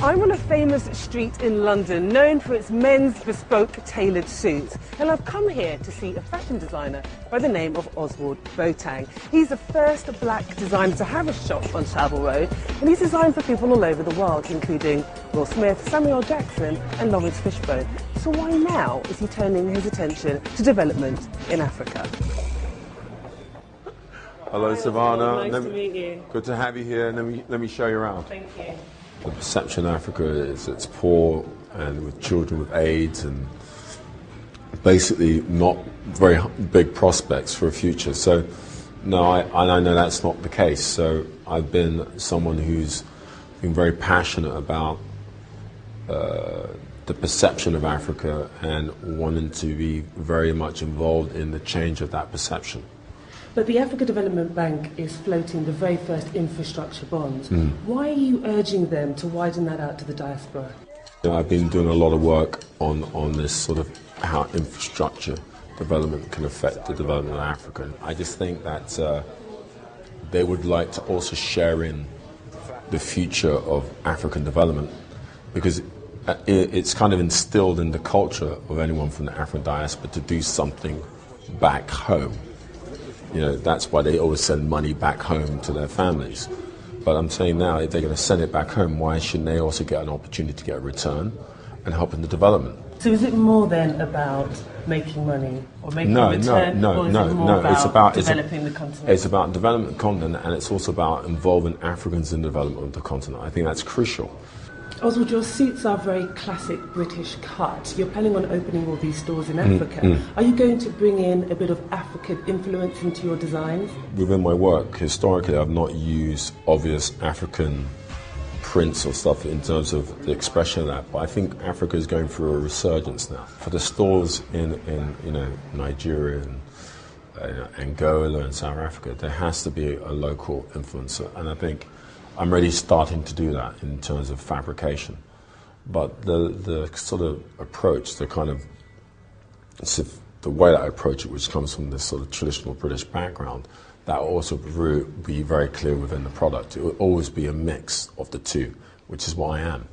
I'm on a famous street in London known for its men's bespoke tailored suits, and I've come here to see a fashion designer by the name of Ozwald Boateng. He's the first black designer to have a shop on Savile Road, and he's designed for people all over the world, including Will Smith, Samuel Jackson and Lawrence Fishburne. So why now is he turning his attention to development in Africa? Hello, Savannah. Nice to meet you. Good to have you here. Let me show you around. Thank you. The perception of Africa is it's poor and with children with AIDS and basically not very big prospects for a future. So, no, I know that's not the case. So I've been someone who's been very passionate about the perception of Africa and wanting to be very much involved in the change of that perception. But the Africa Development Bank is floating the very first infrastructure bonds. Why are you urging them to widen that out to the diaspora? I've been doing a lot of work on this sort of how infrastructure development can affect the development of Africa. I just think that they would like to also share in the future of African development, because it's kind of instilled in the culture of anyone from the African diaspora to do something back home. You know, that's why they always send money back home to their families. But I'm saying now, if they're going to send it back home, why shouldn't they also get an opportunity to get a return and help in the development? So is it more then about making money or making a return? No. It's about developing the continent? It's about developing the continent, and it's also about involving Africans in the development of the continent. I think that's crucial. Oswald, your suits are very classic British cut. You're planning on opening all these stores in Africa. Are you going to bring in a bit of African influence into your designs? Within my work, historically, I've not used obvious African prints or stuff in terms of the expression of that, but I think Africa is going through a resurgence now. For the stores in Nigeria and Angola and South Africa, there has to be a local influencer, and I think I'm already starting to do that in terms of fabrication. But the sort of approach, the way that I approach it, which comes from this sort of traditional British background, that will also be very clear within the product. It will always be a mix of the two, which is what I am.